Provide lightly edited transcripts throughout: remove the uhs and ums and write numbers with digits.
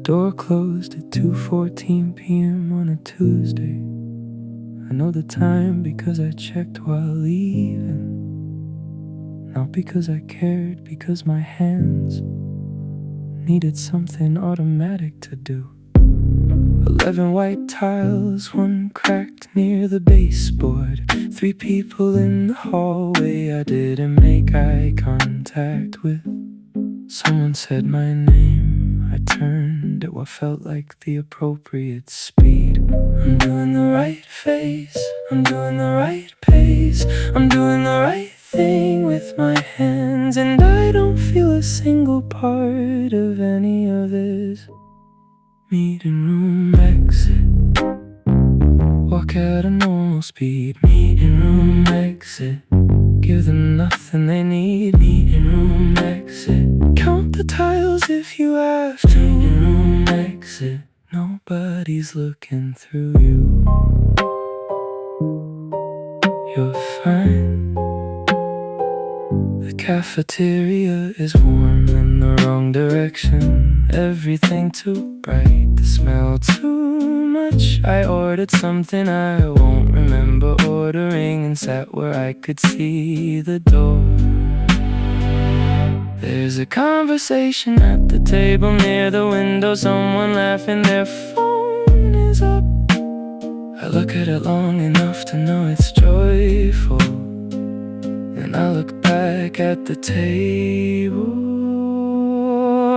door closed at 2:14 p.m. on a Tuesday. I know the time because I checked while leaving. Not because I cared, because my hands needed something automatic to do. 11 white tiles, one cracked near the baseboard. 3 people in the hallway I didn't make eye contact with. Someone said my name, I turned at what felt like the appropriate speed. I'm doing the right face, I'm doing the right pace, I'm doing the right thing with my hands, and I don't feel a single part of any of this. Meeting room exit, walk at a normal speed. Meeting room exit, give them nothing they need. Meeting room exit, count the tiles if you have to. Meeting room exit, nobody's looking through you. You're fine. The cafeteria is warm in the wrong direction. Everything too bright, the smell too much. I ordered something I won't remember ordering and sat where I could see the door. There's a conversation at the table near the window. Someone laughing, their phone is up. I look at it long enough to know it's joyful. And I look back at the table.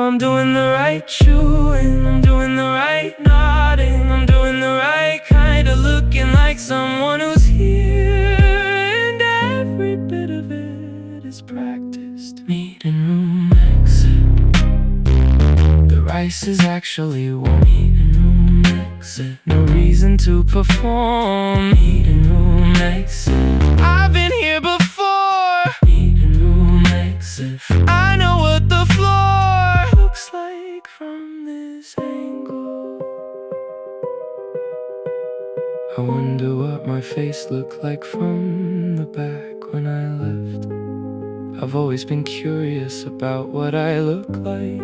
I'm doing the right chewing, I'm doing the right nodding, I'm doing the right kind of looking like someone who's here. And every bit of it is practiced. Meeting room exit, the rice is actually warm. Meeting room exit, no reason to perform. Meeting room exit, I've been here before. Meeting room exit, I know what the floor looks like from this angle. I wonder what my face looked like from the back when I left. I've always been curious about what I look like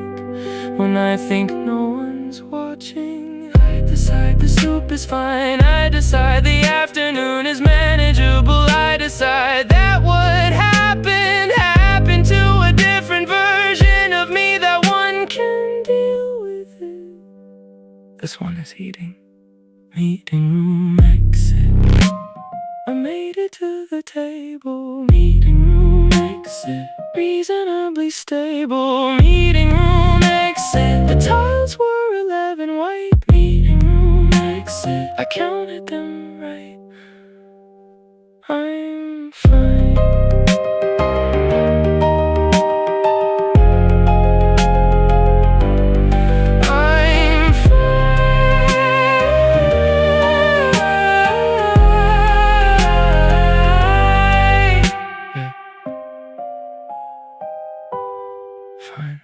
when I think no one's watching. I decide the soup is fine, I decide the afternoon is manageable, I decide that what happened to a different version of me, that one can deal with it. This one is eating. Meeting room exit, I made it to the table. Meeting room exit, reasonably stable. Meeting room exit, the tiles were 11 white. Meeting room exit, I counted them right. I'm fine. Fine.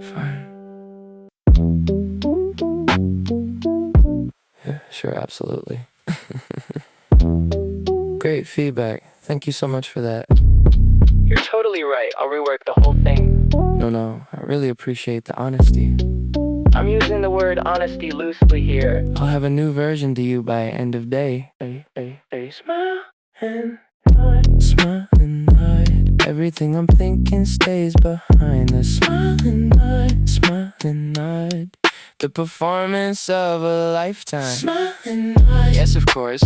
Fine. Yeah, sure, absolutely. Great feedback. Thank you so much for that. You're totally right. I'll rework the whole thing. No, I really appreciate the honesty. I'm using the word honesty loosely here. I'll have a new version to you by end of day. Smile and nod. Smile and nod. Everything I'm thinking stays behind the smile and nod. Smile and nod. The performance of a lifetime. Smile and nod. Yes, of course.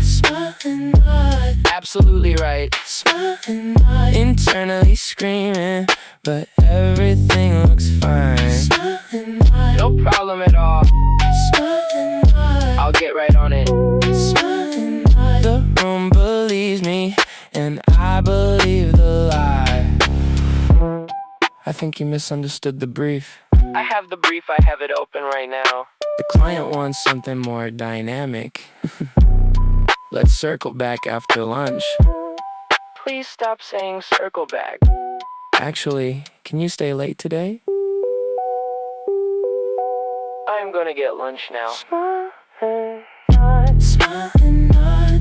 Smile and nod. Absolutely right. Smile and nod. Internally screaming, but everything looks fine. Smile and nod. No problem at all. Smile and nod. I'll get right on it. Smile and nod. The room believes me, and I believe the lie. I think you misunderstood the brief. I have the brief, I have it open right now. The client wants something more dynamic. Let's circle back after lunch. Please stop saying circle back. Actually, can you stay late today? I'm gonna get lunch now. Smile and nod.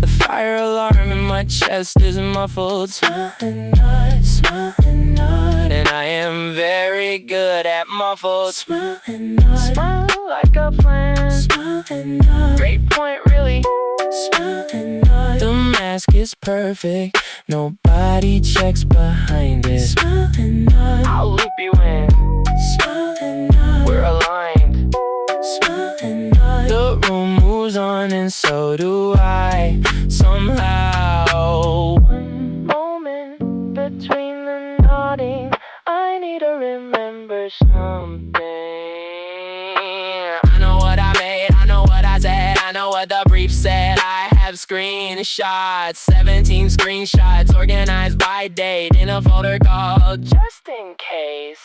The fire alarm in my my chest is muffled. Smile and nod, smile and nod. And I am very good at muffled. Smile and nod. Smile like a plan. Smile and nod. Great point, really. Smile and nod. The mask is perfect. Nobody checks behind it. Smile and nod. I'll loop you in. Smile and nod. We're aligned. Smile and nod. The room moves on and so do I. Somehow. One moment between the nodding, I need to remember something. I know what I made, I know what I said, I know what the brief said. I have screenshots, 17 screenshots organized by date in a folder called Just In Case.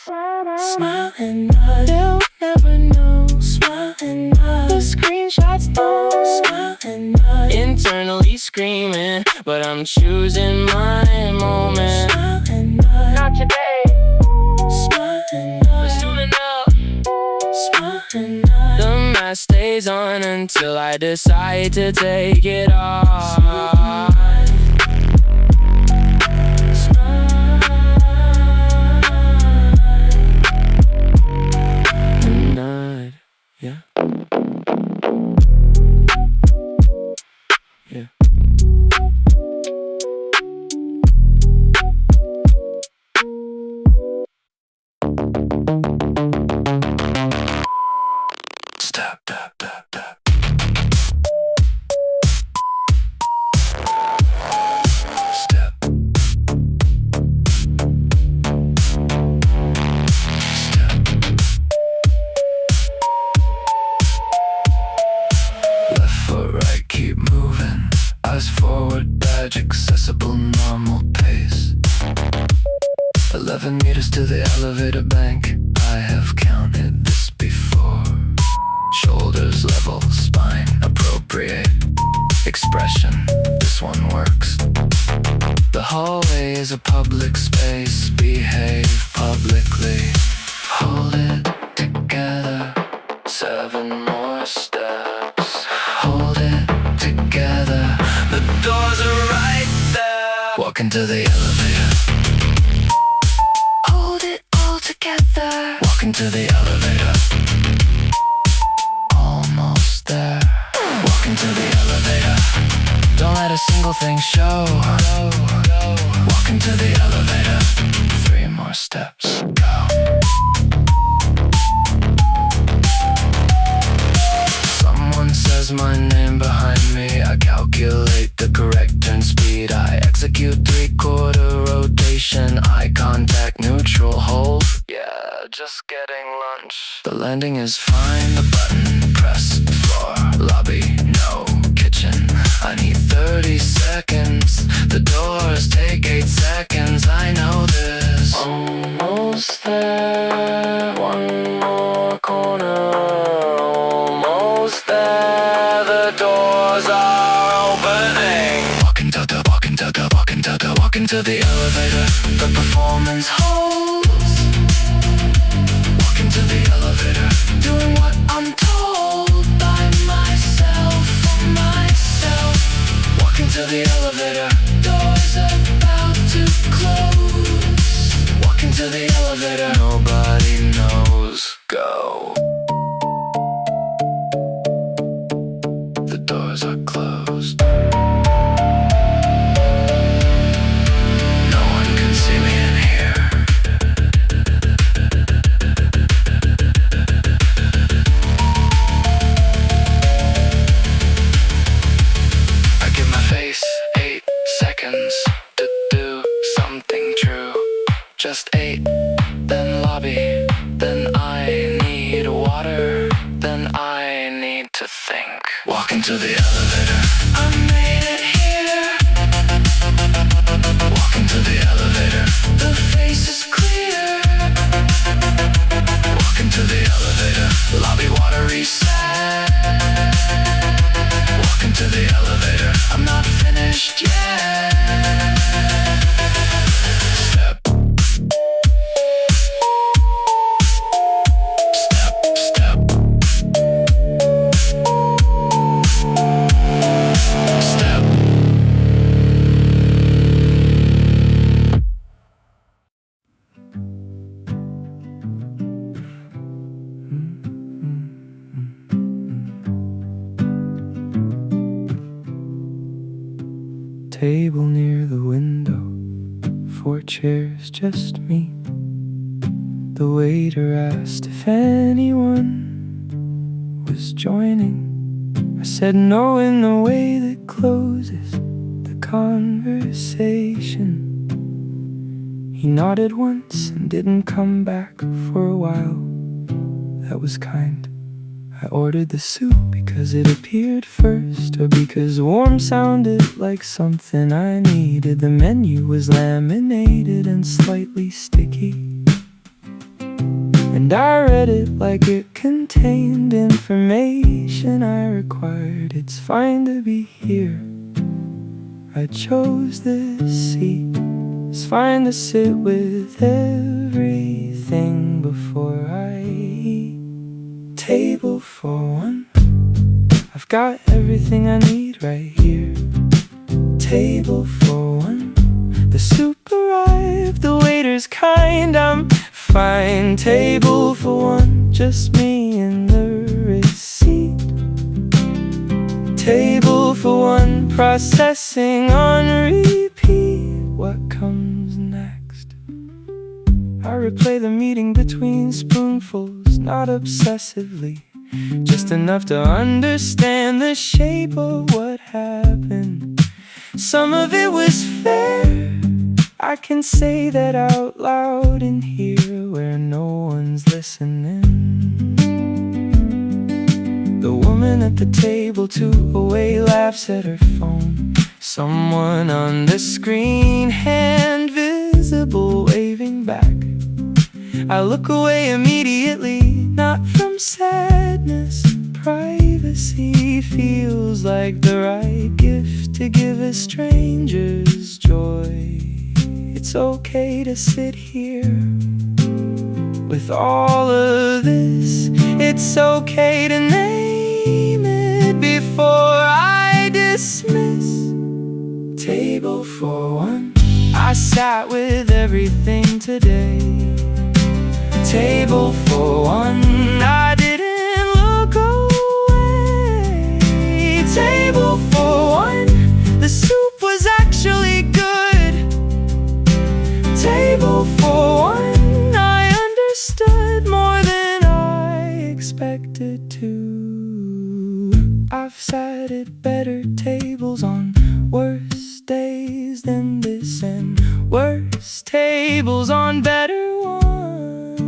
Smile and nod, they'll never know. Smile and nod, the screenshots don't. Smile and nod, internally screaming, but I'm choosing my moment. Smile and nod, not today. Smile and nod, soon enough. Smile and nod, the mask stays on until I decide to take it off. Nod, yeah. Yeah. Step, tap, tap, tap. Step. Step. Left foot right, keep moving. Eyes forward, badge accessible, normal pace. 11 meters to the elevator bank. I have counted this before. Shoulders level, spine appropriate. Expression, this one works. The hallway is a public space. Behave publicly. Hold it together. 7 more steps. Hold it together. The doors are right there. Walk into the elevator. Hold it all together. Walk into the elevator. Almost there. Walk into the elevator. Don't let a single thing show. Walk into the elevator. 3 more steps. Go. Someone says my name behind me. I calculate the correct turn speed. I execute 3/4 rotation. Eye contact, neutral hold. Yeah, just getting lunch. The landing is fine. The button press, floor, lobby, no kitchen. I need 30 seconds. The doors take 8 seconds. I know this. Almost there. 1 more corner. Almost there. The doors are opening. Walk into the elevator. The performance holds. Walk into the elevator. Doing what I'm told by myself, for myself. Walk into the elevator. Doors about to close. Walk into the elevator. Nobody knows. Go. The doors are closed. No one can see me in here. I give my face 8 seconds to do something true. Just 8, then lobby, then I need water, then I need to think. Walk into the elevator. I made it here. Walk into the elevator. The face is clear. Walk into the elevator. Lobby water reset. Walk into the elevator. I'm not finished yet. Step. Step, step. 4 chairs, just me. The waiter asked if anyone was joining. I said no in the way that closes the conversation. He nodded once and didn't come back for a while. That was kind. I ordered the soup because it appeared first, or because warm sounded like something I needed. The menu was laminated and slightly sticky, and I read it like it contained information I required. It's fine to be here. I chose this seat. It's fine to sit with everything before I eat. Table for 1. I've got everything I need right here. Table for 1. The soup arrived, the waiter's kind, I'm fine. Table for 1, just me and the receipt. Table for 1, processing on repeat. What comes next? I replay the meeting between spoonfuls, not obsessively, just enough to understand the shape of what happened. Some of it was fair, I can say that out loud in here where no one's listening. The woman at the table 2 away laughs at her phone. Someone on the screen, hand visible, waving back. I look away immediately, not from sadness. Privacy feels like the right gift to give a stranger's joy. It's okay to sit here with all of this. It's okay to name it before I dismiss. Table for 1. I sat with everything today. Table for 1. I didn't look away. Table for 1. The soup was actually good. Table for 1. I understood more than I expected to. I've sat at better tables on worse days than this, and worse tables on better ones.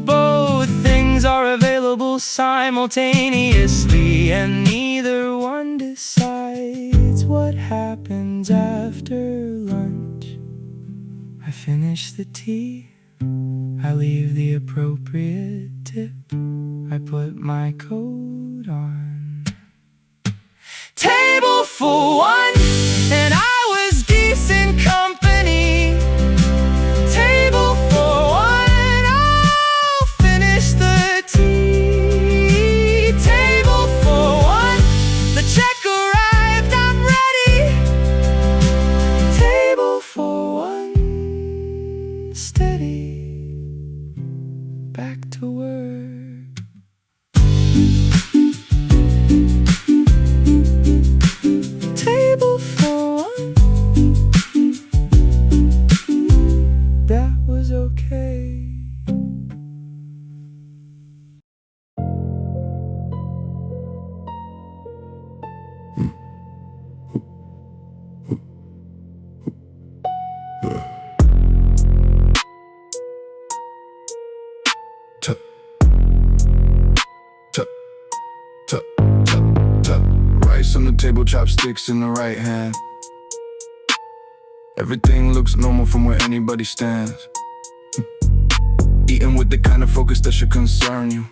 Both things are available simultaneously, and neither one decides what happens after lunch. I finish the tea, I leave the appropriate tip, I put my coat on. Table for 1, and I was decent company. Table for 1, I'll finish the tea. Table for 1, the check arrived, I'm ready. Table for 1, steady, back to work. Table for 1, that was okay. Tuck, tuck, tuck, tuck, tuck. Rice on the table, chopsticks in the right hand. Everything looks normal from where anybody stands. Eating with the kind of focus that should concern you.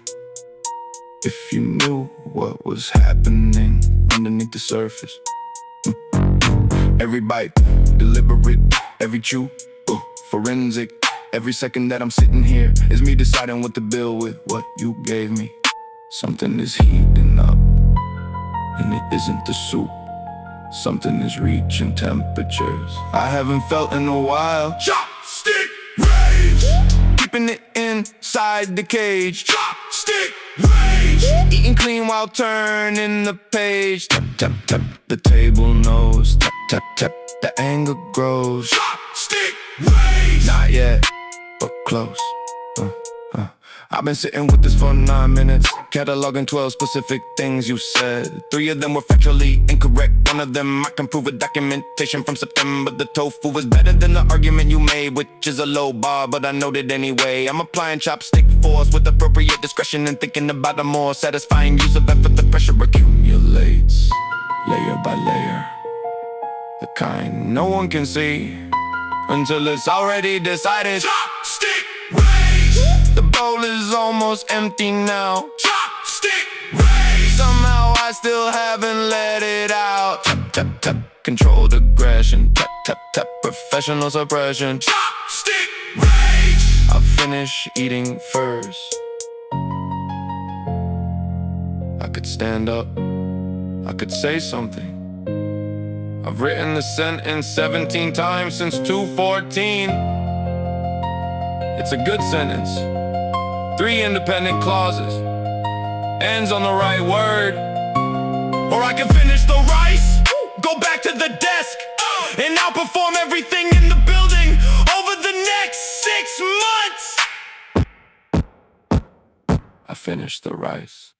If you knew what was happening underneath the surface. Every bite, deliberate, every chew, forensic. Every second that I'm sitting here is me deciding what to build with what you gave me. Something is heating up, and it isn't the soup. Something is reaching temperatures I haven't felt in a while. Chopstick Rage! Keeping it inside the cage. Chopstick Rage! Eating clean while turning the page. Tap, tap, tap, the table knows. Tap, tap, tap, the anger grows. Chopstick Rage. Not yet, but close. I've been sitting with this for 9 minutes, cataloging 12 specific things you said. 3 of them were factually incorrect. 1 of them I can prove with documentation from September. The tofu was better than the argument you made, which is a low bar, but I noted anyway. I'm applying chopstick force with appropriate discretion and thinking about a more satisfying use of effort. The pressure accumulates, layer by layer, the kind no one can see until it's already decided. Chopstick Rage. The bowl is almost empty now. Chopstick Rage. Somehow I still haven't let it out. Tap, tap, tap, controlled aggression. Tap, tap, tap, professional suppression. Chopstick Rage. I'll finish eating first. I could stand up, I could say something. I've written the sentence 17 times since 2:14. It's a good sentence. 3 independent clauses. Ends on the right word. Or I can finish the rice, go back to the desk, and outperform everything in the building over the next 6 months. I finished the rice.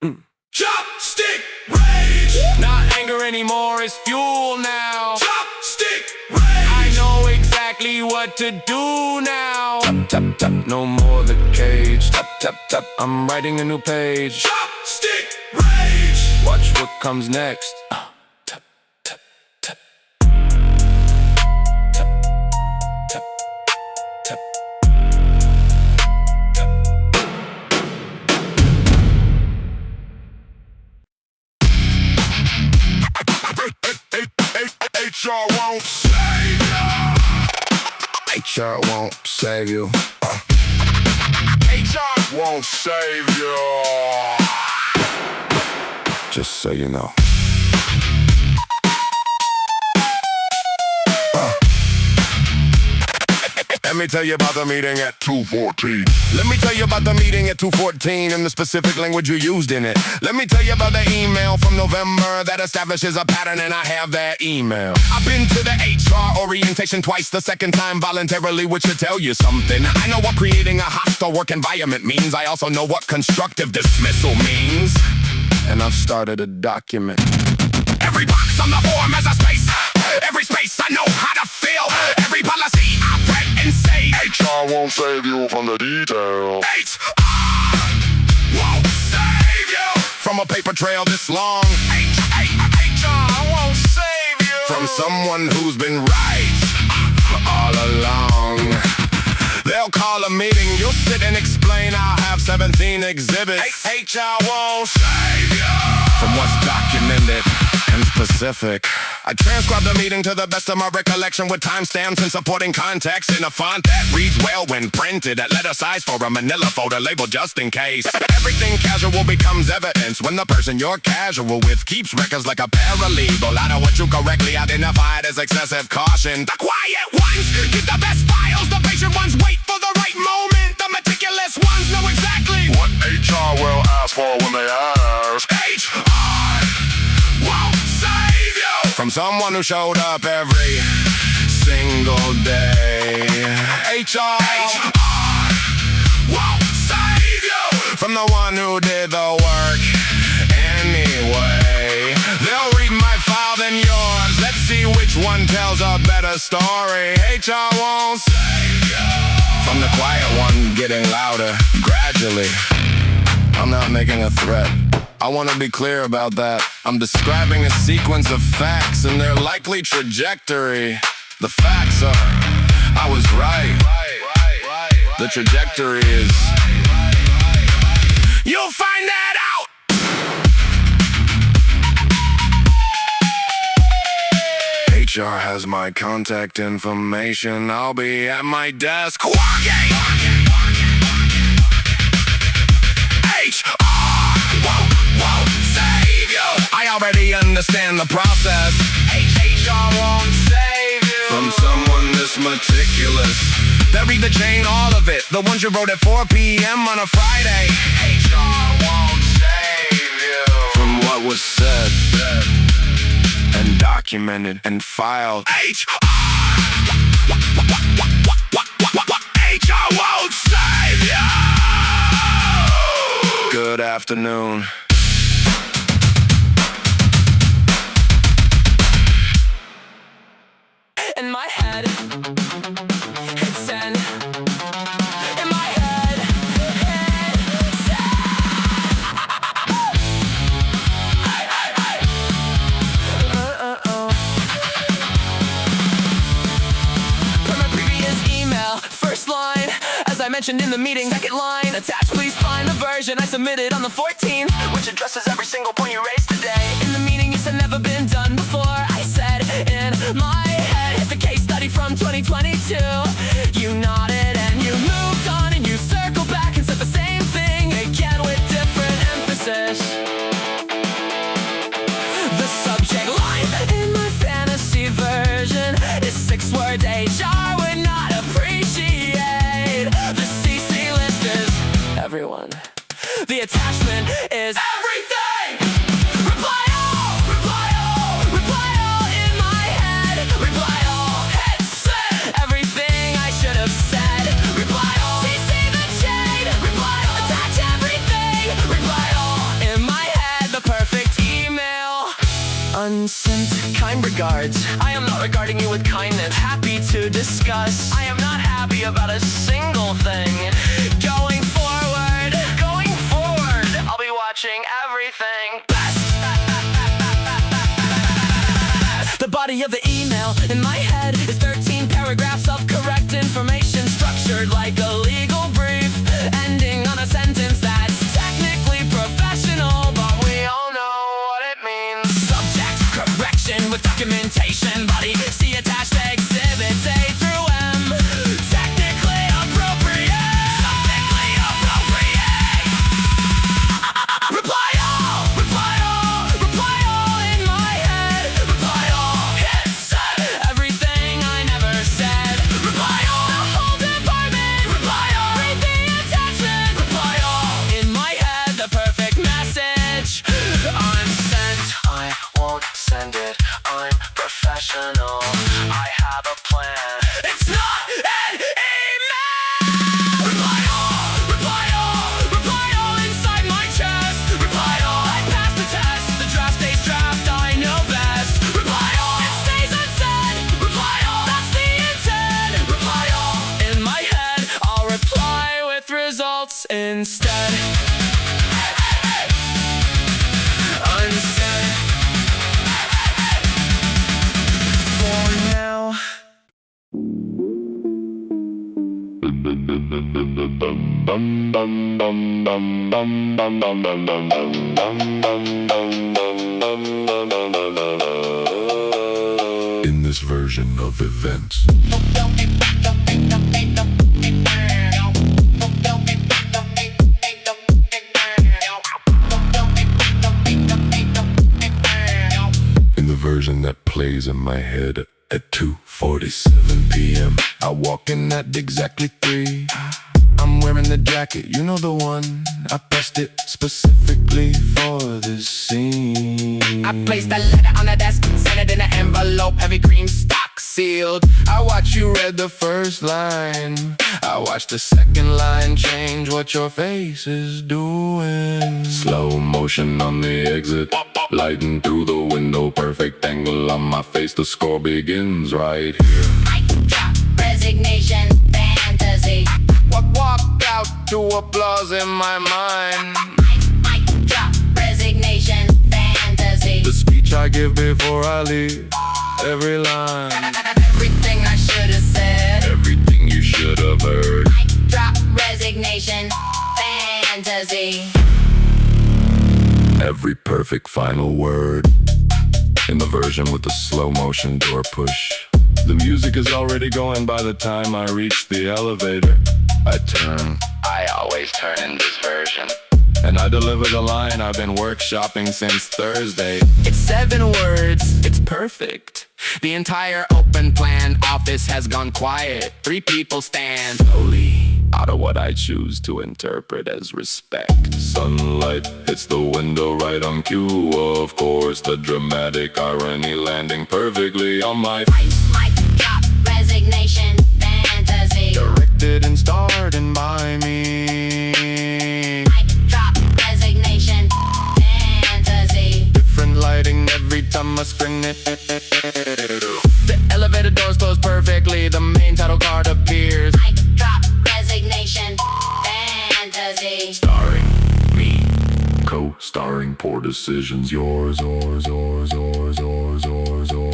Chopstick Rage. Not anger anymore, it's fuel now. Chopstick Rage. I know exactly what to do now. Tap, tap, tap, no more the cage. Tap, tap, tap, I'm writing a new page. Chopstick Rage. Watch what comes next. Tap, tap, tap. Tap, tap, tap. HR won't save you. HR won't save you. HR won't save you. Just so you know. Let me tell you about the meeting at 2:14. Let me tell you about the meeting at 2:14 and the specific language you used in it. Let me tell you about the email from November that establishes a pattern, and I have that email. I've been to the HR orientation twice, the second time voluntarily, which should tell you something. I know what creating a hostile work environment means. I also know what constructive dismissal means. And I've started a document. Every box on the form has a space. Every space I know how to fill. Every policy I read and say. HR won't save you from the details. HR won't save you from a paper trail this long. HR won't save you from someone who's been right all along. They'll call a meeting, you'll sit and explain. I'll have 17 exhibits. HR won't save you from what's documented and specific. I transcribe the meeting to the best of my recollection with timestamps and supporting context in a font that reads well when printed at letter size for a manila folder labeled just in case. Everything casual becomes evidence when the person you're casual with keeps records like a paralegal. I know what you correctly identified as excessive caution. The quiet ones get the best files. The patient ones wait for the right moment. The meticulous ones know exactly what HR will ask for when they ask. HR won't save you from someone who showed up every single day. HR won't save you from the one who did the work anyway. They'll read my file than yours. Let's see which one tells a better story. HR won't save you from the quiet one getting louder gradually. I'm not making a threat. I want to be clear about that. I'm describing a sequence of facts and their likely trajectory. The facts are, I was right. The trajectory is, you'll find that out. HR has my contact information. I'll be at my desk. Won't save you. I already understand the process. HR won't save you from someone this meticulous. They read the chain, all of it. The ones you wrote at 4 p.m. on a Friday. HR won't save you from what was said and documented and filed. HR afternoon. In my head, hit send. In my head, hit send. Per my previous email, first line, as I mentioned in the meeting, second line, attached please find the version I submitted on the 14th, which addresses every single point you raised today. In the meeting you said never been done before. I said in my head, it's a case study from 2022. You nodded and you moved on and you circled back and said the same thing again with different emphasis. The subject line in my fantasy version is 6-word HR would not appreciate. The CC list is everyone. The attachment is everything. Reply all, reply all, reply all in my head. Reply all, hit send. Everything I should have said. Reply all, CC the chain. Reply all, attach everything. Reply all in my head. The perfect email. Unsent, kind regards. I am not regarding you with kindness. Happy to discuss. I am not happy about a single thing. Going forward, I'll be watching everything best. The body of the email in my head is 13 paragraphs of correct information, structured like a legal brief, ending on a sentence that's technically professional, but we all know what it means. Subject correction with documentation, body C attached exhibits A through M. Technically appropriate. Technically appropriate. Reply all, reply all, reply all in my head. Reply all, hit send. Everything I never said. Reply all, the whole department. Reply all, read the attachment. Reply all in my head. The perfect message. I'm sent. I won't send it. I'm professional. I have a plan. It's not an email. Reply all, reply all, reply all inside my chest. Reply all, I passed the test. The draft stays draft, I know best. Reply all, it stays unsaid. Reply all, that's the intent. Reply all, in my head, I'll reply with results instead. Unsaid. For now. In this version of events, in the version that plays in my head at 2:47 p.m. I walk in at exactly 3. I'm wearing the jacket, you know the one. I pressed it specifically for this scene. I placed a letter on the desk, sent it in an envelope, heavy cream stock sealed. I watch you read the first line. I watch the second line change what your face is doing. Slow motion on the exit, lighting through the window, perfect angle on my face. The score begins right here. Mic drop, resignation, fantasy. Walk out to applause in my mind. Mic drop, resignation, fantasy. The speech I give before I leave, every line, Everything I should have said. everything you should have heard. Mic drop, resignation, fantasy. Every perfect final word. In the version with the slow motion door push, the music is already going by the time I reach the elevator. I turn, I always turn in this version. and I deliver the line I've been workshopping since Thursday. It's 7 words, it's perfect. The entire open plan office has gone quiet. 3 people stand slowly Out of what I choose to interpret as respect. Sunlight hits the window right on cue. Of course, the dramatic irony landing perfectly on my Mic drop, resignation, fantasy. directed and starred by me. Mic drop, resignation. card appears. Mic drop, resignation, fantasy. Starring me, co-starring poor decisions. Yours.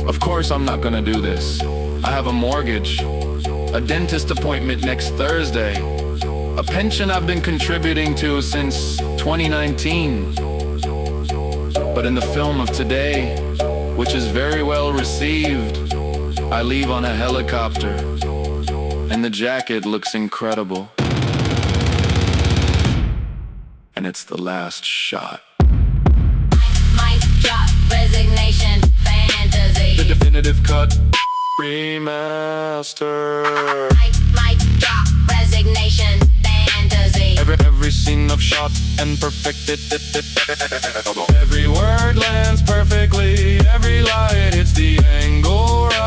Of course I'm not gonna do this. I have a mortgage, a dentist appointment next Thursday, a pension I've been contributing to since 2019. But in the film of today, which is very well received, I leave on a helicopter, and the jacket looks incredible. And it's the last shot. Mic drop, resignation, fantasy. The definitive cut, remaster. Mic drop, resignation, fantasy. Every scene I've shot and perfected. Every word lands perfectly. Every light hits the angle right.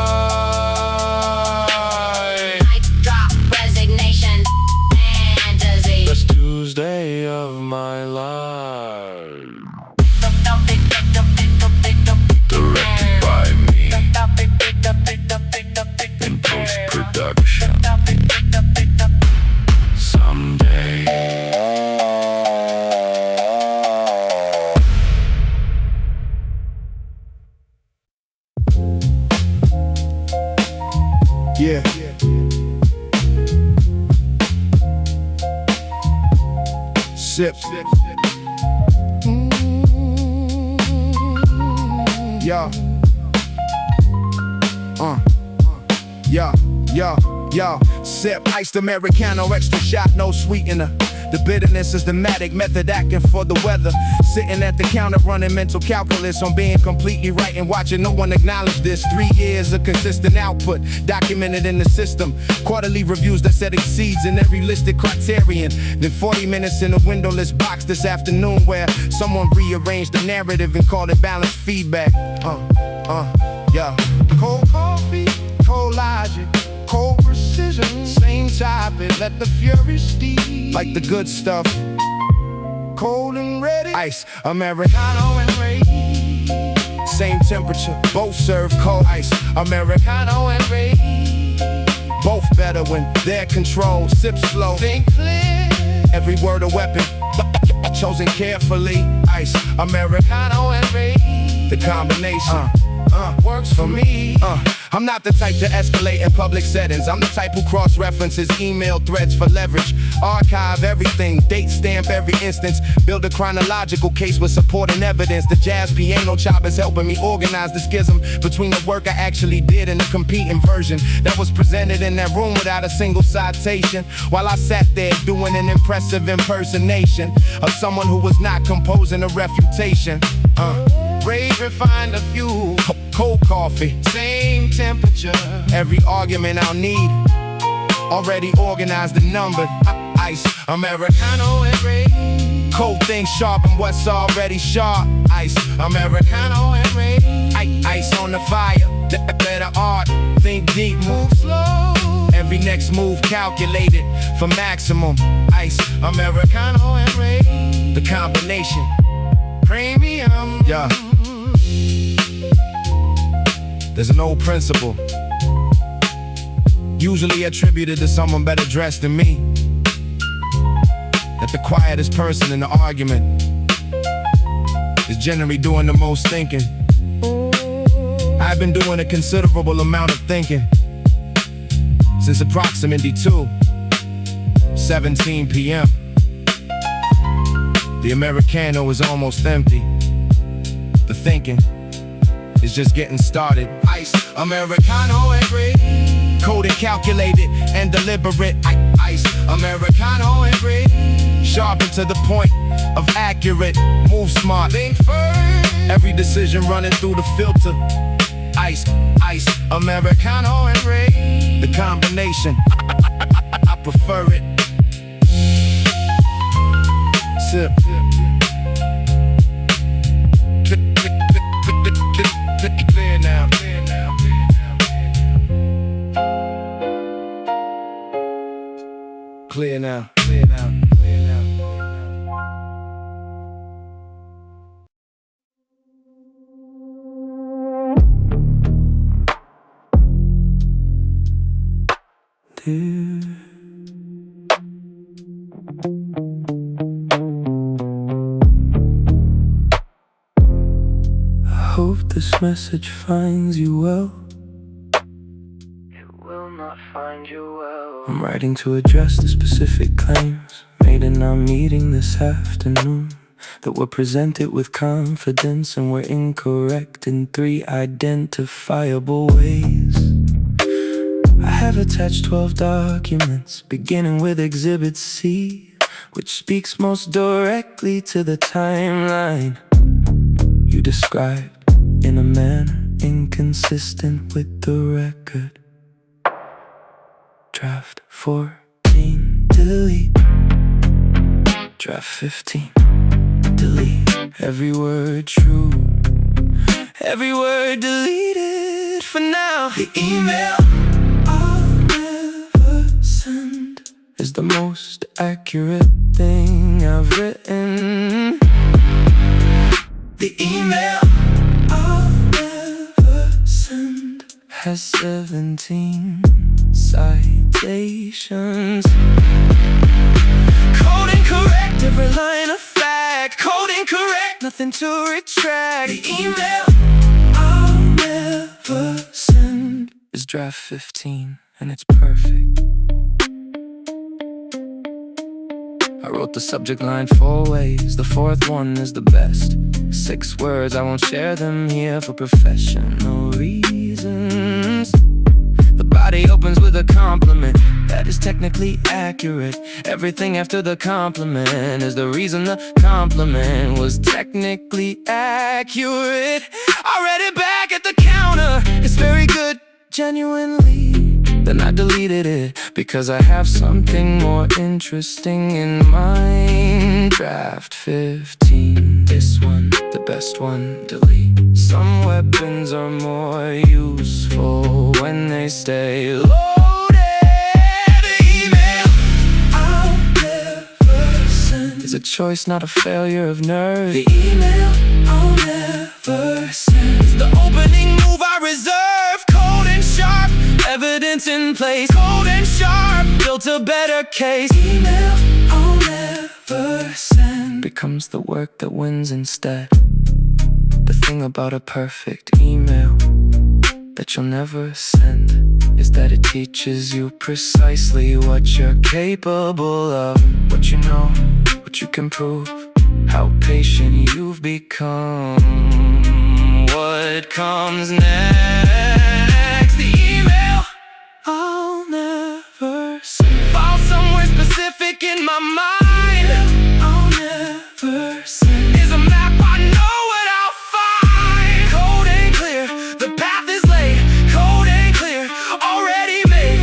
Mic drop, resignation, fantasy. Best Tuesday of my life. Directed by me. In post-production. Someday. Yeah. Sip. Yeah. Yo. Sip, iced Americano, extra shot, no sweetener. The bitterness, systematic method acting for the weather. Sitting at the counter running mental calculus on being completely right and watching no one acknowledge this. 3 years of consistent output, documented in the system. Quarterly reviews that set exceeds in every listed criterion. Then 40 minutes in a windowless box this afternoon where someone rearranged the narrative and called it balanced feedback. Yeah. Cold coffee, cold logic, cold precision, same topic, let the fury steep. Like the good stuff, cold and ready. Ice, Americano and Rage. Same temperature, both serve cold. Ice, Americano and Rage. Both better when they're controlled. Sip slow, think clear. Every word a weapon, chosen carefully. Ice, Americano and Rage. The combination works for me. I'm not the type to escalate in public settings. I'm the type who cross-references email threads for leverage. Archive everything, date stamp every instance. Build a chronological case with supporting evidence. The jazz piano chop is helping me organize the schism between the work I actually did and the competing version that was presented in that room without a single citation, while I sat there doing an impressive impersonation of someone who was not composing a refutation. Rage refined a few. Cold coffee, same temperature. Every argument I'll need, already organized and numbered. Ice, Americano and Rage. Cold things sharpen what's already sharp. Ice, Americano and Rage. Ice on the fire, better art. Think deep, move slow. Every next move calculated for maximum. Ice, Americano and Rage. The combination, premium. Yeah. There's an old principle, usually attributed to someone better dressed than me, that the quietest person in the argument is generally doing the most thinking. I've been doing a considerable amount of thinking since approximately 17 p.m. The Americano is almost empty. The thinking is just getting started. Ice, Americano and Rage. Coded, calculated, and deliberate. Ice, Americano and Rage. Sharp and to the point of accurate. Move smart, think first. Every decision running through the filter. Ice, Americano and Rage. The combination, I prefer it. Sip. Clear now. Clear now. dear. I hope this message finds you well. It will not find you well. I'm writing to address the specific claims made in our meeting this afternoon, that were presented with confidence and were incorrect in 3 identifiable ways. I have attached 12 documents, beginning with Exhibit C, which speaks most directly to the timeline you described in a manner inconsistent with the record. Draft 14, delete. Draft 15, delete. Every word true, every word deleted for now. The email I'll never send is the most accurate thing I've written. The email I'll never send has 17 citations. Code incorrect, every line of fact. Code incorrect, nothing to retract. The email I'll never send is draft 15, and it's perfect. I wrote the subject line 4 ways, the 4th one is the best. 6 words, I won't share them here for professional reasons. The body opens with a compliment that is technically accurate. Everything after the compliment is the reason the compliment was technically accurate. I read it back at the counter, it's very good, genuinely. Then I deleted it because I have something more interesting in mind. Draft 15, this one, the best one, delete. Some weapons are more useful when they stay loaded. The email I'll never send is a choice, not a failure of nerve. The email I'll never send is the opening move I reserve. Cold and sharp, evidence in place. Cold and sharp, built a better case. Email I'll never send becomes the work that wins instead. The thing about a perfect email that you'll never send is that it teaches you precisely what you're capable of, what you know, what you can prove, how patient you've become. What comes next? The email I'll never send. File somewhere specific in my mind. I'll never send is a map, I know what I'll find. Code ain't clear, the path is laid. Code ain't clear, already made.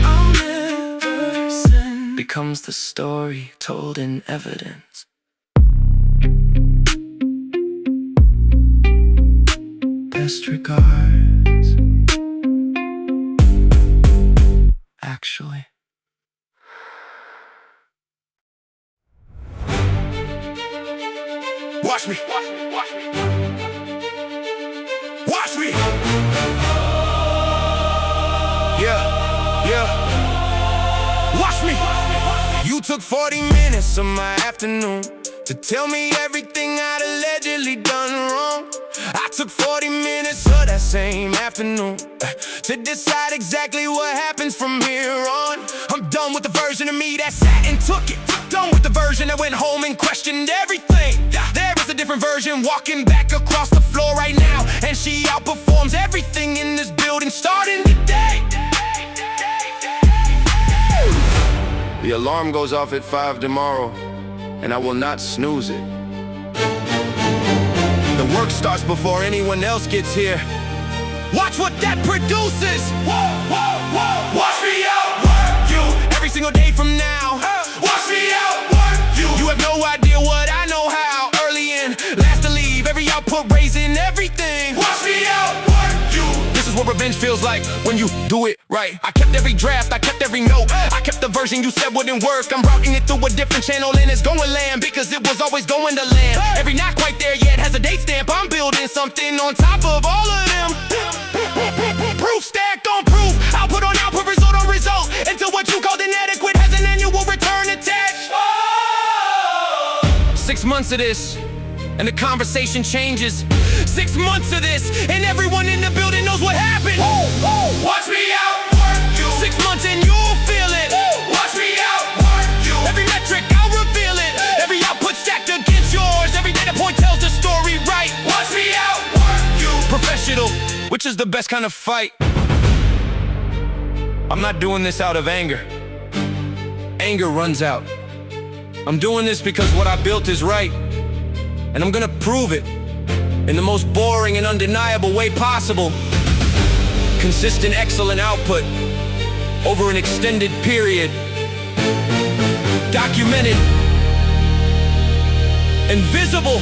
I'll never send becomes the story told in evidence. Best regards. Actually, Watch me, watch me, watch me. Watch me. Yeah. Watch me. You took 40 minutes of my afternoon to tell me everything I'd allegedly done wrong. I took 40 minutes of that same afternoon to decide exactly what happens from here on. I'm done with the version of me that sat and took it. Done with the version that went home and questioned everything. There is a different version walking back across the floor right now, and she outperforms everything in this building starting today. The alarm goes off at 5 tomorrow, and I will not snooze it. The work starts before anyone else gets here. Watch what that produces. Watch me outwork you every single day from now. Watch me outwork you. You have no idea what I know how. Early in, last to leave, every output raising everything. Watch me outwork you. This is what revenge feels like when you do it right. I kept every draft, I kept every note. I kept the version you said wouldn't work. I'm routing it through a different channel and it's going land because it was always going to land. Every not quite there yet has a date stamp. I'm building something on top of all of them. Proof stacked on proof, output on output, result on result. And of this, and the conversation changes. 6 months of this, and everyone in the building knows what happened. Watch me outwork you. 6 months and you'll feel it. Watch me outwork you. Every metric, I'll reveal it. Every output stacked against yours. Every data point tells the story right. Watch me outwork you. Professional, which is the best kind of fight. I'm not doing this out of anger. Anger runs out. I'm doing this because what I built is right, and I'm gonna prove it in the most boring and undeniable way possible. Consistent, excellent output over an extended period. Documented. Invisible.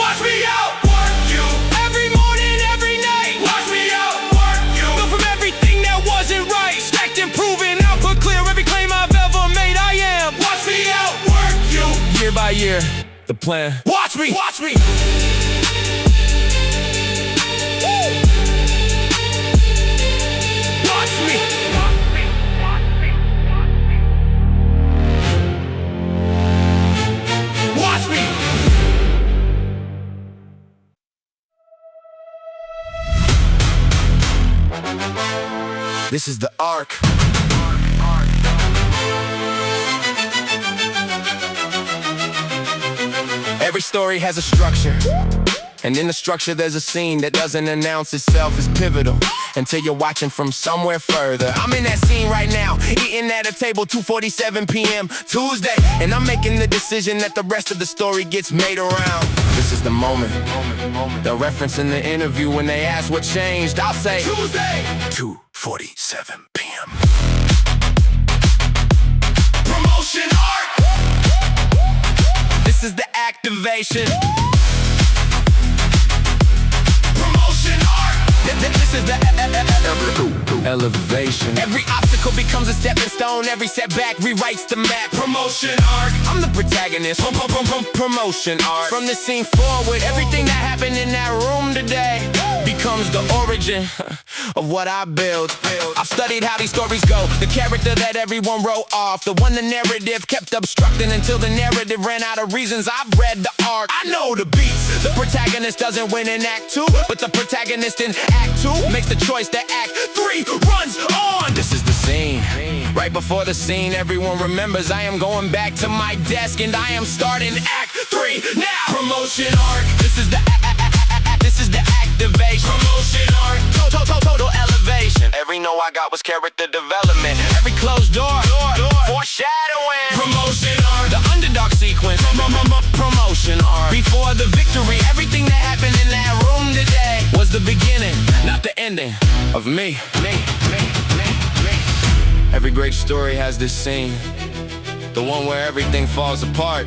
Watch me outwork you. Every morning, every night. Watch me outwork you. Built from everything that wasn't right. Stacked and proven, output clear. Every claim I've ever made, I am. Watch me outwork you. Year by year, the plan. Watch me. Watch me. Watch me. Watch me. This is the arc. Every story has a structure, and in the structure there's a scene that doesn't announce itself as pivotal until you're watching from somewhere further. I'm in that scene right now, eating at a table, 2:47 p.m. Tuesday, and I'm making the decision that the rest of the story gets made around. This is the moment. The reference in the interview when they ask what changed, I'll say Tuesday. 2:47 p.m. Promotion art. This is the activation. Promotion art. This is the elevation. Every obstacle becomes a stepping stone. Every setback rewrites the map. Promotion art. I'm the protagonist. Promotion art. From the scene forward, everything that happened in that room today becomes the origin of what I build. I've studied how these stories go. The character that everyone wrote off, the one the narrative kept obstructing until the narrative ran out of reasons. I've read the arc. I know the beats. The protagonist doesn't win in Act 2, but the protagonist in Act 2 makes the choice that Act 3 runs on. This is the scene. Right before the scene, everyone remembers I am going back to my desk and I am starting Act 3 now. Promotion art. This is the activation. Promotion art. Total elevation. Every no I got was character development. Every closed door foreshadowing. Promotion art. The underdog sequence. Promotion art. Before the victory, everything that happened in that room today was the beginning, not the ending of me. Every great story has this scene, the one where everything falls apart.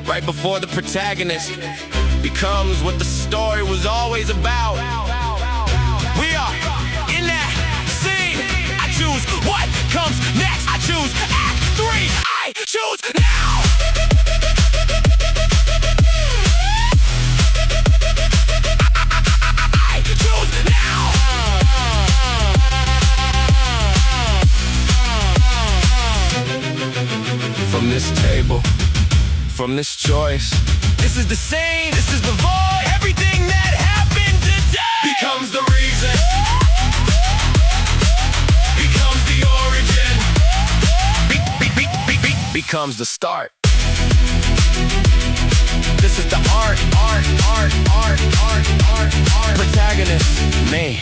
Right before the protagonist becomes what the story was always about. We are in that scene. I choose what comes next. I choose Act 3. I choose now. I choose now. From this table, from this choice, this is the scene, this is the void. Everything that happened today Becomes the reason. Becomes the origin. becomes the start. This is the art. Protagonist, me.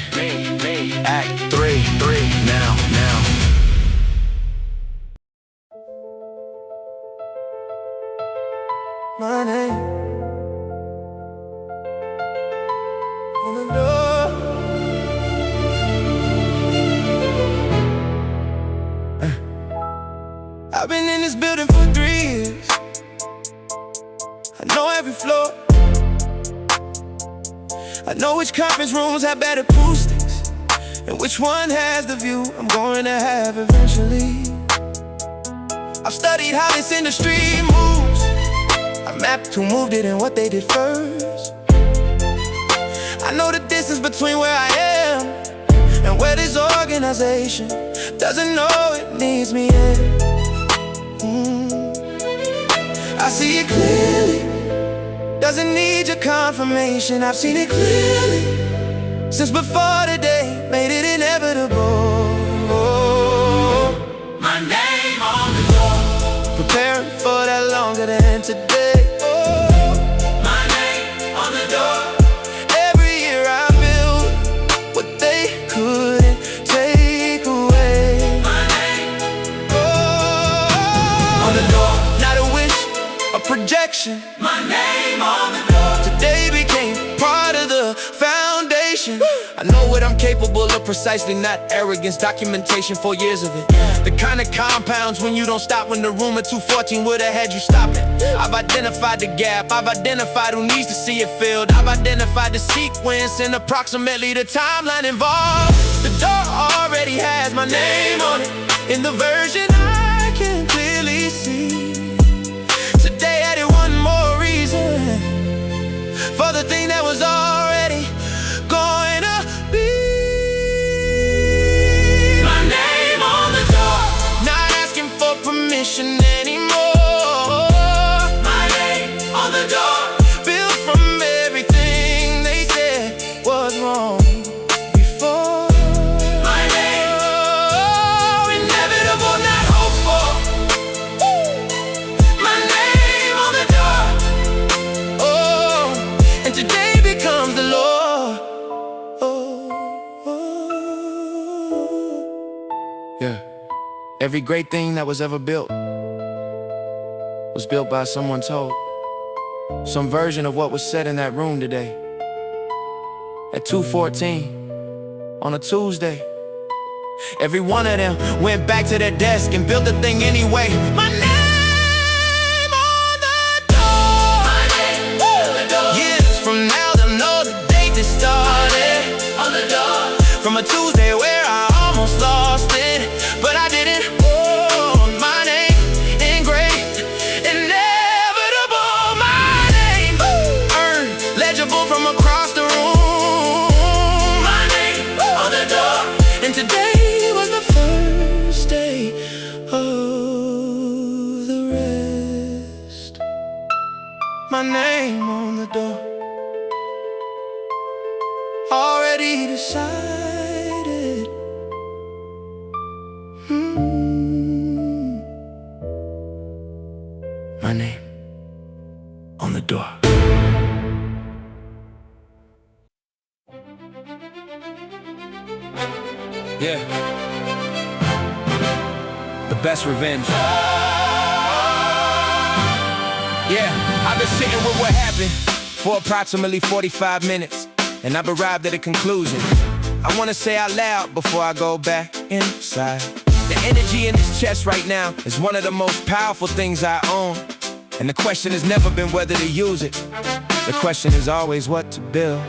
Act 3, now. My name on the door. I've been in this building for 3 years. I know every floor. I know which conference rooms have better acoustics and which one has the view I'm going to have eventually. I've studied how this industry moves. I mapped who moved it and what they did first. I know the distance between where I am and where this organization doesn't know it needs me yet. I see it clearly. Doesn't need your confirmation. I've seen it clearly since before today made it inevitable. My name on the door. Preparing for that longer than today. My name on the door. Every year I build what they couldn't take away. My name on the door. Not a wish, a projection. My name on the door. Today became part of the foundation. I know what I'm capable of precisely, not arrogance. Documentation, 4 years of it. The kind of compounds when you don't stop when the room at 214 would've had you stopping. I've identified the gap, I've identified who needs to see it filled. I've identified the sequence and approximately the timeline involved. The door already has my name on it in the version I can clearly see. Today added one more reason for the thing that was already going to be. My name on the door. Not asking for permission anymore. My name on the door. Built from everything they said was wrong before. My name, inevitable, not hopeful. My name on the door. Oh, and today becomes the law. Yeah, every great thing that was ever built was built by someone told. Some version of what was said in that room today. At 2:14 on a Tuesday, every one of them went back to their desk and built the thing anyway. My name on the door. My name on the door. Years from now they'll know the date that started on the door. From a Tuesday where I almost lost it, but I didn't. Oh, my name engraved, inevitable. My name earned, legible from across the room. My name on the door. And today was the first day of the rest. My name on the door. Already decided. My name on the door. Yeah. The best revenge. Yeah, I've been sitting with what happened for approximately 45 minutes, and I've arrived at a conclusion I wanna say out loud before I go back inside. The energy in this chest right now is one of the most powerful things I own. And the question has never been whether to use it. The question is always what to build.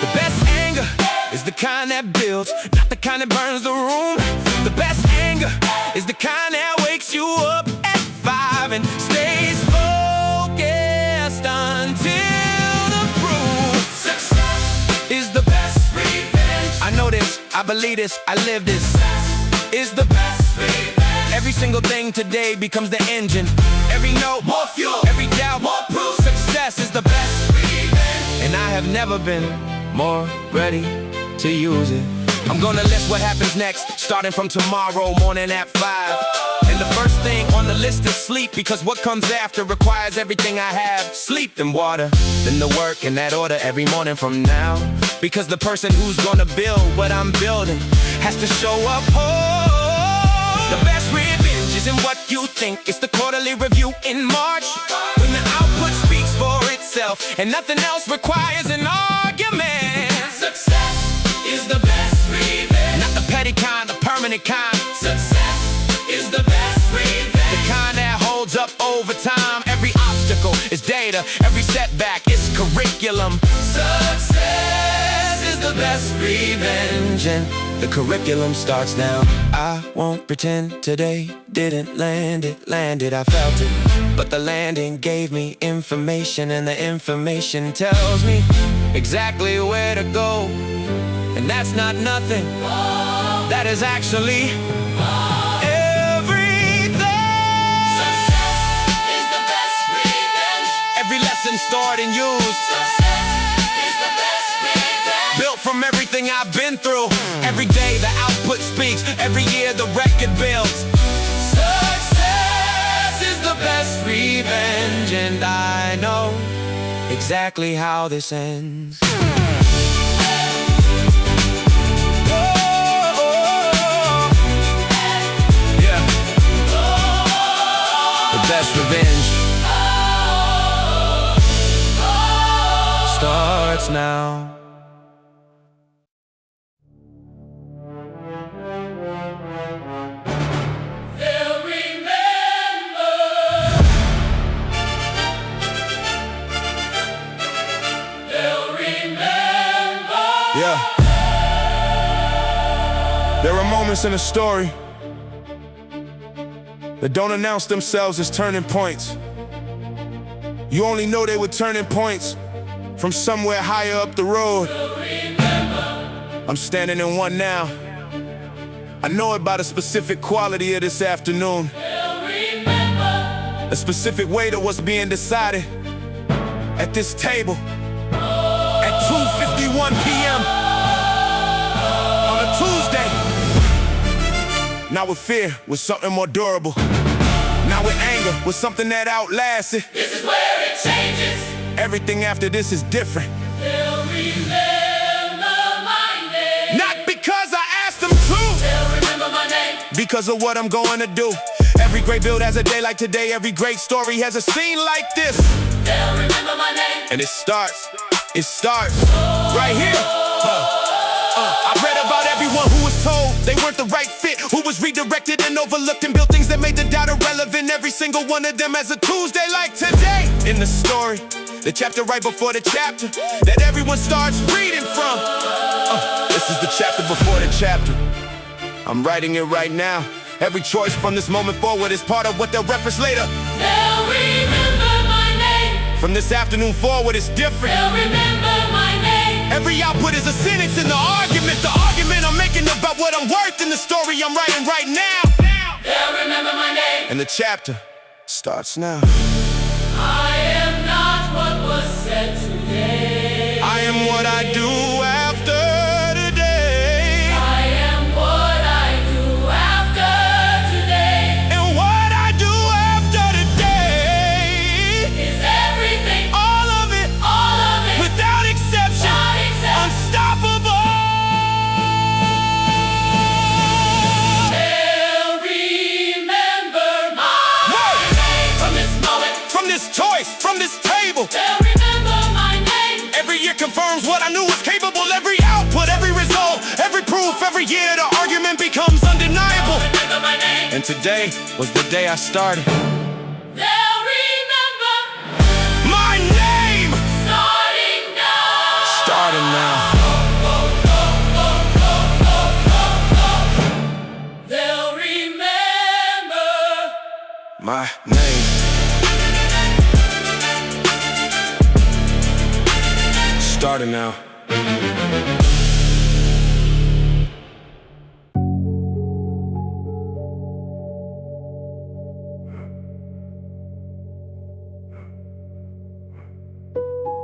The best anger is the kind that builds, not the kind that burns the room. The best anger is the kind that wakes you up at 5 and stays focused until the proof. Success is the best revenge. I know this, I believe this, I live this. Success is the best revenge. Every single thing today becomes the engine. Every note, more fuel. Every doubt, more proof. Success is the best revenge. And I have never been more ready to use it. I'm gonna list what happens next, starting from tomorrow morning at 5. And the first thing on the list is sleep, because what comes after requires everything I have. Sleep, then water, then the work in that order every morning from now. Because the person who's gonna build what I'm building has to show up whole. The best revenge isn't what you think, it's the quarterly review in March, when the output speaks for itself and nothing else requires an argument. Success is the best revenge. Not the petty kind, the permanent kind. Success is the best revenge. The kind that holds up over time. Every obstacle is data, every setback is curriculum. Success is the best revenge. And the curriculum starts now. I won't pretend today didn't land, it landed, I felt it. But the landing gave me information, and the information tells me exactly where to go. And that's not nothing, that is actually everything. Success is the best revenge. stored and used. Built from everything I've been through. Every day the output speaks, every year the record builds. Success is the best revenge, and I know exactly how this ends. Yeah. The best revenge starts now. Yeah. There are moments in a story that don't announce themselves as turning points. You only know they were turning points from somewhere higher up the road. I'm standing in one now. I know it by the specific quality of this afternoon. A specific way to what's being decided at this table. 2:51 p.m. on a Tuesday. Not with fear, with something more durable. Not with anger, with something that outlasts it. This is where it changes. Everything after this is different. They'll remember my name. Not because I asked them to, They'll remember my name. because of what I'm going to do. Every great build has a day like today. Every great story has a scene like this. They'll remember my name. And it starts right here. I read about everyone who was told they weren't the right fit, who was redirected and overlooked and built things that made the doubt irrelevant. Every single one of them has a Tuesday like today. In the story, the chapter right before the chapter that everyone starts reading from. This is the chapter before the chapter. I'm writing it right now. Every choice from this moment forward is part of what they'll reference later. They'll remember my name. From this afternoon forward, it's different. They'll remember my name. Every output is a sentence in the argument. The argument I'm making about what I'm worth in the story I'm writing right now. They'll remember my name. And the chapter starts now. I am not what was said today. I am what I do after today. I am what I do after today. And what I do after today Is everything, all of it, without exception, without exception. unstoppable. They'll remember my name. From this moment, From this choice, from this table, they'll remember my name. every year confirms what I knew was capable. Every output, every result, every proof, every year the argument becomes undeniable. Remember my name. And today was the day I started. They'll remember My name starting now. starting now. They'll remember. My name starting now.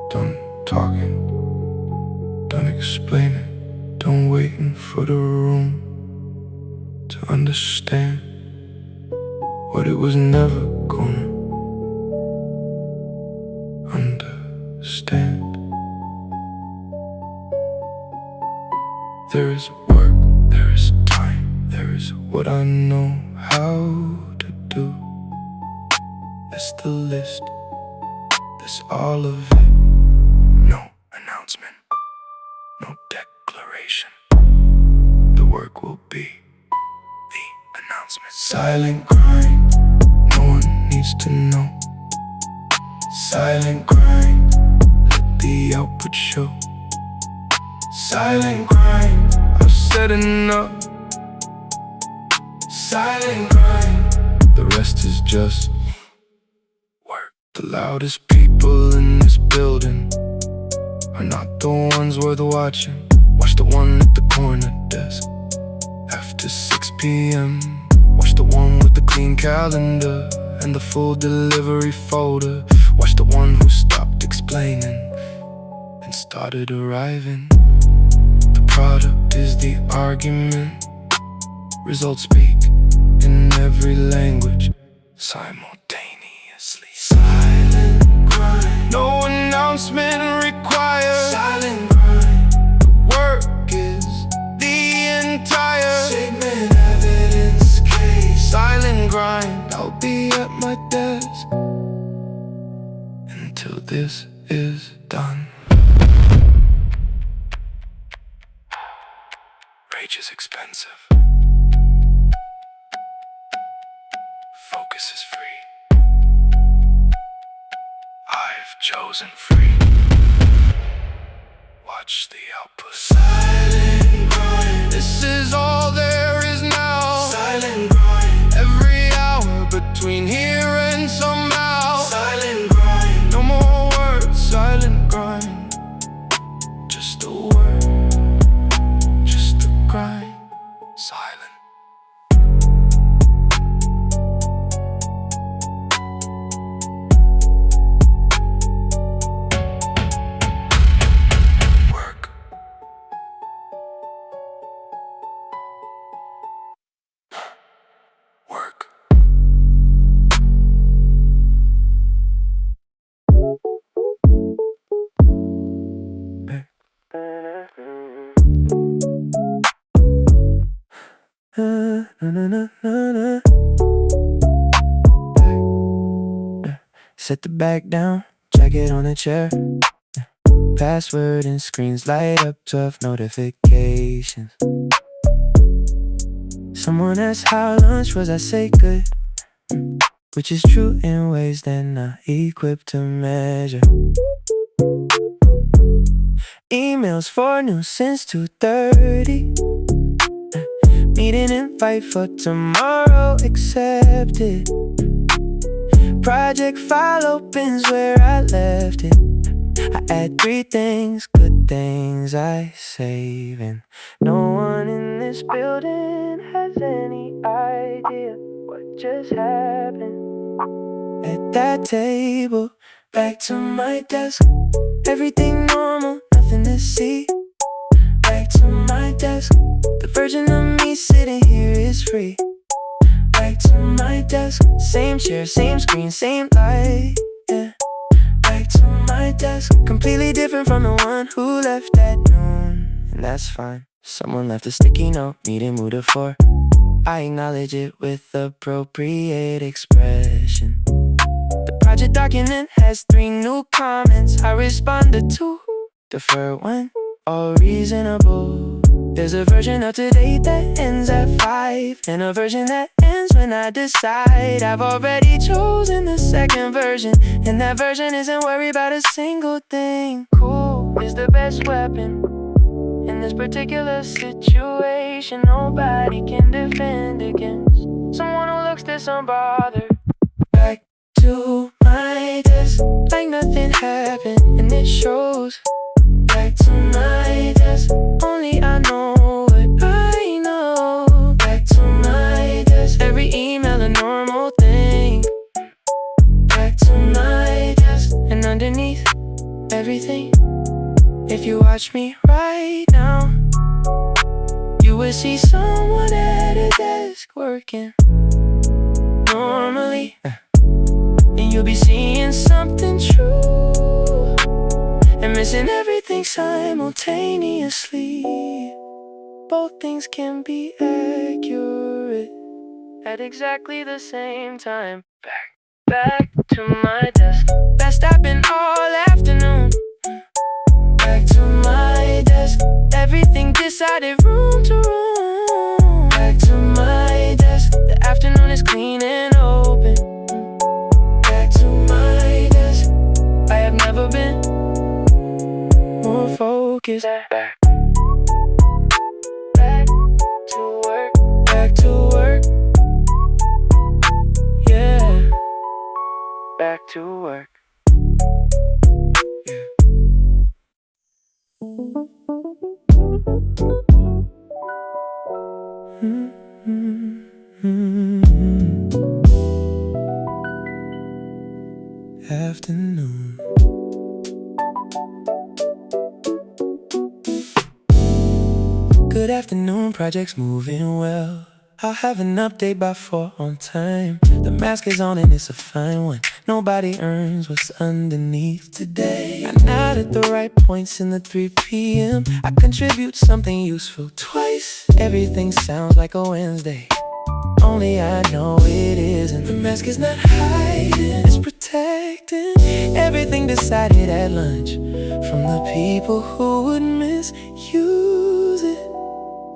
Done talking, done explaining, done waiting for the room to understand what it was never gonna understand. There is work, there is time, there is what I know how to do. That's the list, that's all of it. No announcement, no declaration. The work will be the announcement. Silent grind, no one needs to know. Silent grind, let the output show. Silent grind, I've said enough. Silent grind, the rest is just work. The loudest people in this building are not the ones worth watching. Watch the one at the corner desk after 6 p.m. Watch the one with the clean calendar and the full delivery folder. Watch the one who stopped explaining and started arriving. The product is the argument. Results speak in every language simultaneously. Silent grind. No announcement required. Silent grind. The work is the entire statement evidence case. Silent grind. I'll be at my desk until this is done. Rage is expensive. Focus is free. I've chosen free. Watch the output. Silent grind. This is all there is now. Silent grind. Every hour between here and somehow. Silent grind. No more words. Silent grind. Just a word. Just a grind. Silent. Work. Set the bag down, jacket on a chair. Password and screens light up 12 notifications. Someone asked how lunch was, I say good, which is true in ways they're not equipped to measure. Emails for news since 2:30. Meeting invite for tomorrow accepted. Project file opens where I left it. I add 3 things, good things I save, and no one in this building has any idea what just happened. At that table, back to my desk. Everything normal, nothing to see. Back to my desk. The version of me sitting here is free. Back to my desk. Same chair, same screen, same light, yeah. Back to my desk. Completely different from the one who left at noon, and that's fine. Someone left a sticky note, needing mood of 4. I acknowledge it with appropriate expression. The project document has 3 new comments. I responded to defer when all reasonable. There's a version up to date that ends at 5, and a version that ends when I decide. I've already chosen the second version, and that version isn't worried about a single thing. Cool is the best weapon in this particular situation. Nobody can defend against someone who looks this unbothered. Back to my desk, like nothing happened, and it shows. Back to my desk, only I know what I know. Back to my desk, every email a normal thing. Back to my desk, and underneath everything, if you watch me right now, you will see someone at a desk working normally, and you'll be seeing something true and missing everything simultaneously. Both things can be accurate at exactly the same time. Back to my desk. Best I've been all afternoon. Back to my desk. Everything decided room to room. Back to my desk. The afternoon is clean and open. Back to my desk. I have never been more focused. Back to work. Back to work. Yeah. Back to work. Yeah. Afternoon. Good afternoon, project's moving well. I'll have an update by 4 on time. The mask is on and it's a fine one. Nobody earns what's underneath today. I nod at the right points in the 3 p.m. I contribute something useful twice. Everything sounds like a Wednesday. Only I know it isn't. The mask is not hiding, it's protecting everything decided at lunch from the people who would misuse it.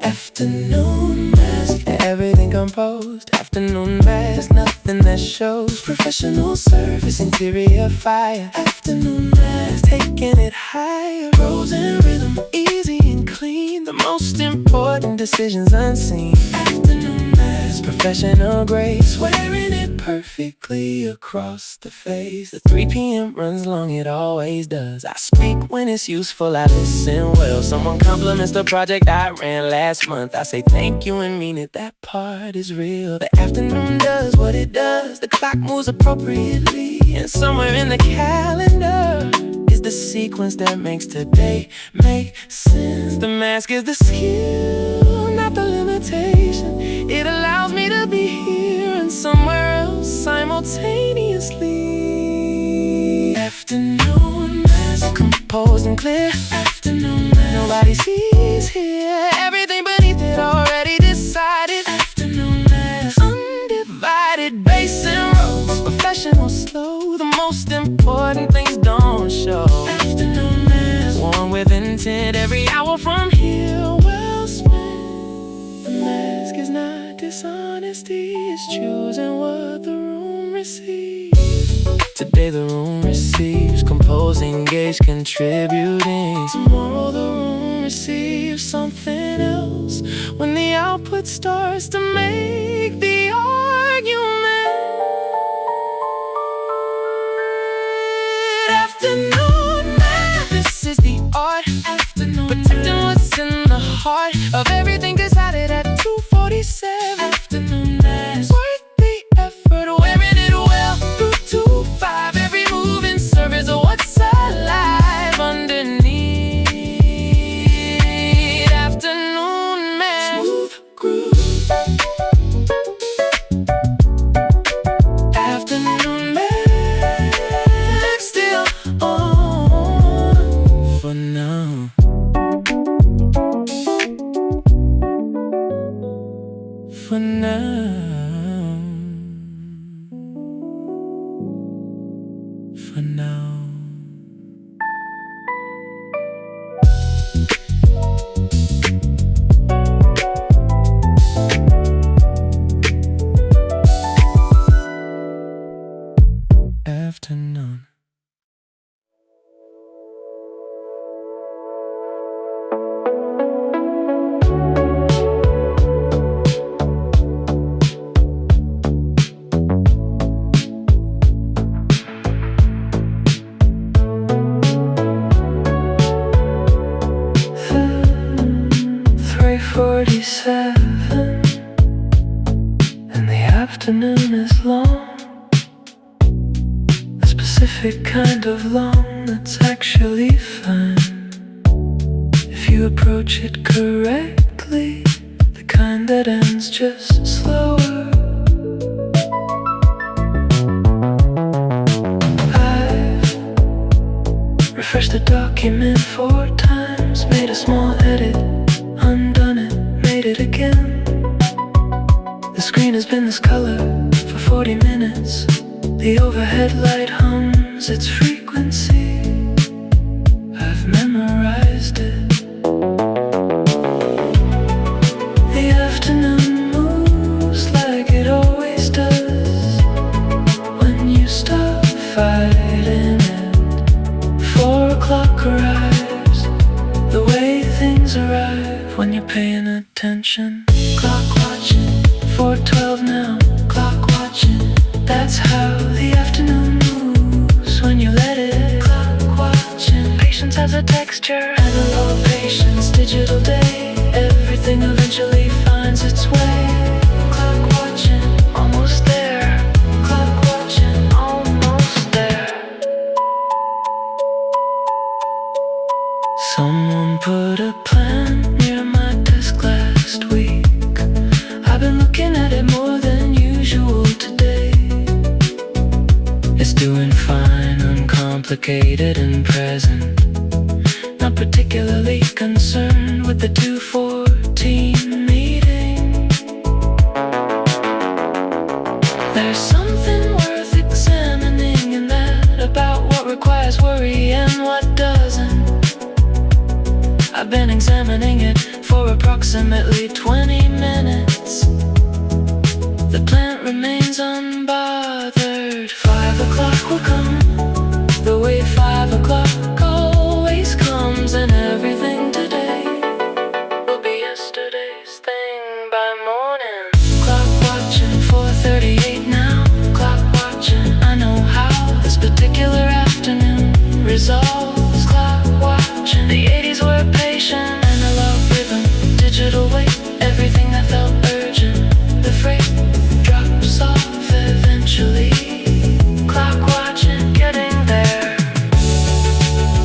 Afternoon mask, everything composed. Afternoon mask, nothing that shows. Professional service, interior fire. Afternoon mask, taking it higher. Rose and rhythm, easy and clean. The most important decisions unseen. Afternoon mask, professional grace, wearing it perfectly across the face. The 3 p.m. runs long, it always does. I speak when it's useful, I listen well. Someone compliments the project I ran last month. I say thank you and mean it, that part is real. The afternoon does what it does. The clock moves appropriately, and somewhere in the calendar is the sequence that makes today make sense. The mask is the skill, not the limitation. It allows me to be here and somewhere else simultaneously. Afternoon mask, composed and clear. Afternoon mask, nobody sees here. Everything beneath it already decided. Afternoon mask, undivided bass and rows. Professional slow, the most important things don't show. Afternoon mask, worn with intent every hour from here. Well spent. The mask is not dishonesty, it's choosing what the room receives. Today the room receives, composed, engaged, contributing. Tomorrow the room receives something else when the output starts to make the argument. Afternoon math, this is the art. Afternoon protecting what's in the heart of everything decided at 2:47. Afternoon math, worth the effort, wearing it well through 2-5. Every move in service of what's alive underneath. Afternoon math, smooth groove. Afternoon math, still on for now. For now, for now. Afternoon. And the afternoon is long, a specific kind of long that's actually fun if you approach it correctly, the kind that ends just slower. I've refreshed the document 4 times, made a small edit, undone it, made it again. The screen has been this color for 40 minutes. The overhead light hums its frequency. I've memorized it. The afternoon moves like it always does when you stop fighting it. 4 o'clock arrives, the way things arrive when you're paying attention. Clock watching, 4:12 now, clock watching. That's how the afternoon moves when you let it. Clock watching, patience has a texture, analog patience, digital day. Everything eventually finds its way. Clock watching, almost there. Clock watching, almost there. Someone put a plant near my desk looking at it more than usual today. It's doing fine, uncomplicated and present. Not particularly concerned with the 214 meeting. There's something worth examining in that, about what requires worry and what doesn't. I've been examining it for approximately 20 minutes. The plant remains unbothered. 5 o'clock will come, the way 5 o'clock always comes. And everything today will be yesterday's thing by morning. Clock watching, 4:38 now. Clock watching, I know how this particular afternoon resolves. Clock watching, the 80s were patient. Analog rhythm, digital weight, everything that felt urgent. The freight drops off eventually. Clock watching, getting there.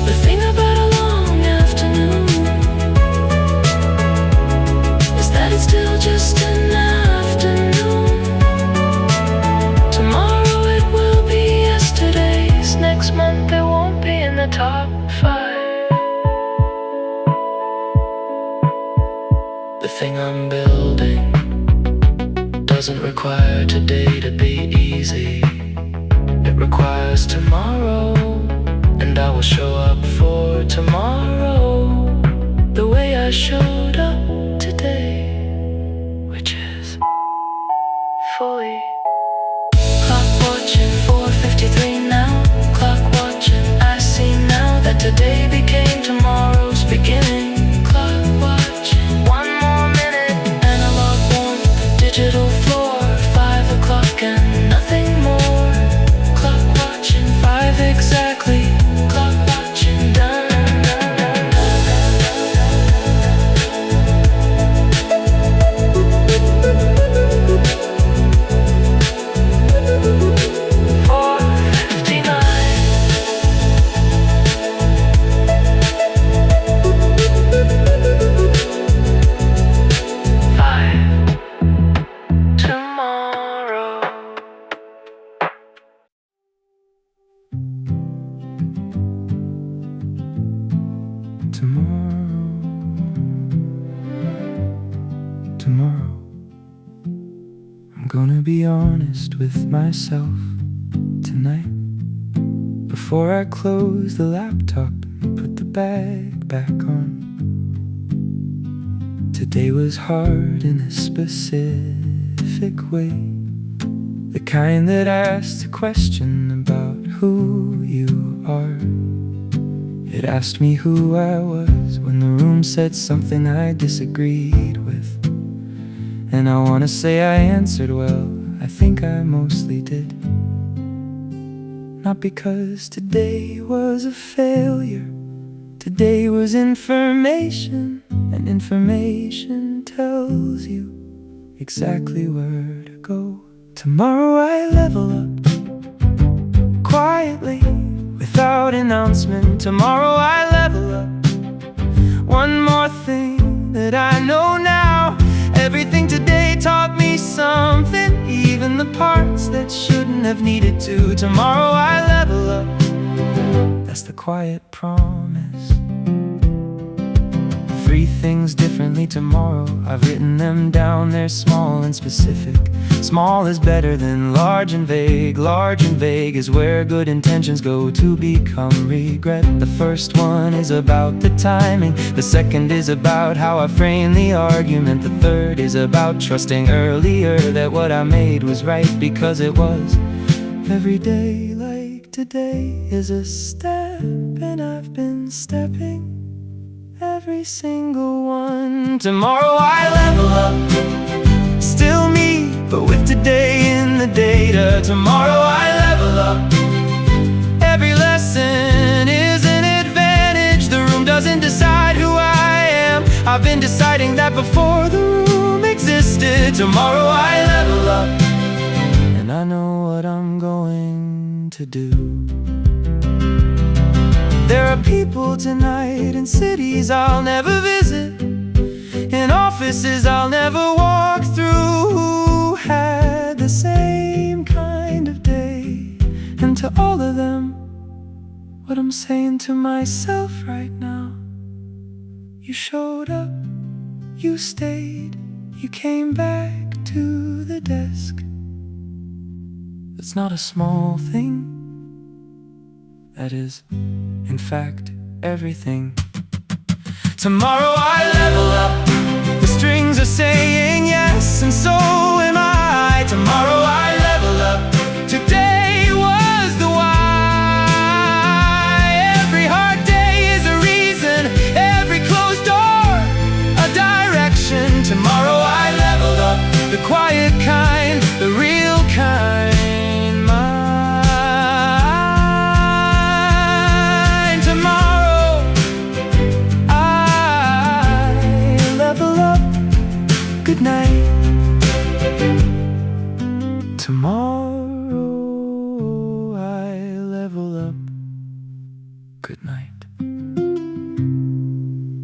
The thing about a long afternoon is that it's still just an afternoon. Tomorrow it will be yesterday's. Next month it won't be in the top 5. The thing I'm building doesn't require today to be easy. It requires tomorrow, and I will show up for tomorrow the way I showed up today, which is fully. Clock watching, 4:53 now. Clock watching, I see now that today became tomorrow's beginning. Clock watching, one more minute. Analog warmth, digital floor. 5 o'clock and nothing more. Clock watching, 5 exactly. Clock watching, done. 5 tomorrow. Tomorrow, I'm gonna be honest with myself tonight. Before I close the laptop and put the bag back on. Today was hard in a specific way, the kind that asks a question about who you are. It asked me who I was when the room said something I disagreed with. And I wanna say I answered well, I think I mostly did. Not because today was a failure. Today was information, and information tells you exactly where to go. Tomorrow I level up quietly, without announcement. Tomorrow I level up. One more thing that I know now. Everything today taught me something, even the parts that shouldn't have needed to. Tomorrow I level up. That's the quiet promise. 3 things differently tomorrow. I've written them down, they're small and specific. Small is better than large and vague. Large and vague is where good intentions go to become regret. The first one is about the timing. The second is about how I frame the argument. The third is about trusting earlier that what I made was right because it was. Every day like today is a step, and I've been stepping every single one. Tomorrow I level up, still me, but with today in the data. Tomorrow I level up. Every lesson is an advantage. The room doesn't decide who I am. I've been deciding that before the room existed. Tomorrow I level up, and I know what I'm going to do. There are people tonight in cities I'll never visit, in offices I'll never walk through. saying to myself right now, you showed up, you stayed, you came back to the desk. It's not a small thing. That is, in fact, everything. Tomorrow I level up. The strings are saying yes, and so am I. Tomorrow I level up. Today was the why. Every hard day is a reason. Every closed door, a direction. Tomorrow I level up. The quiet kind, the real kind. Good night. Tomorrow I level up. Good night.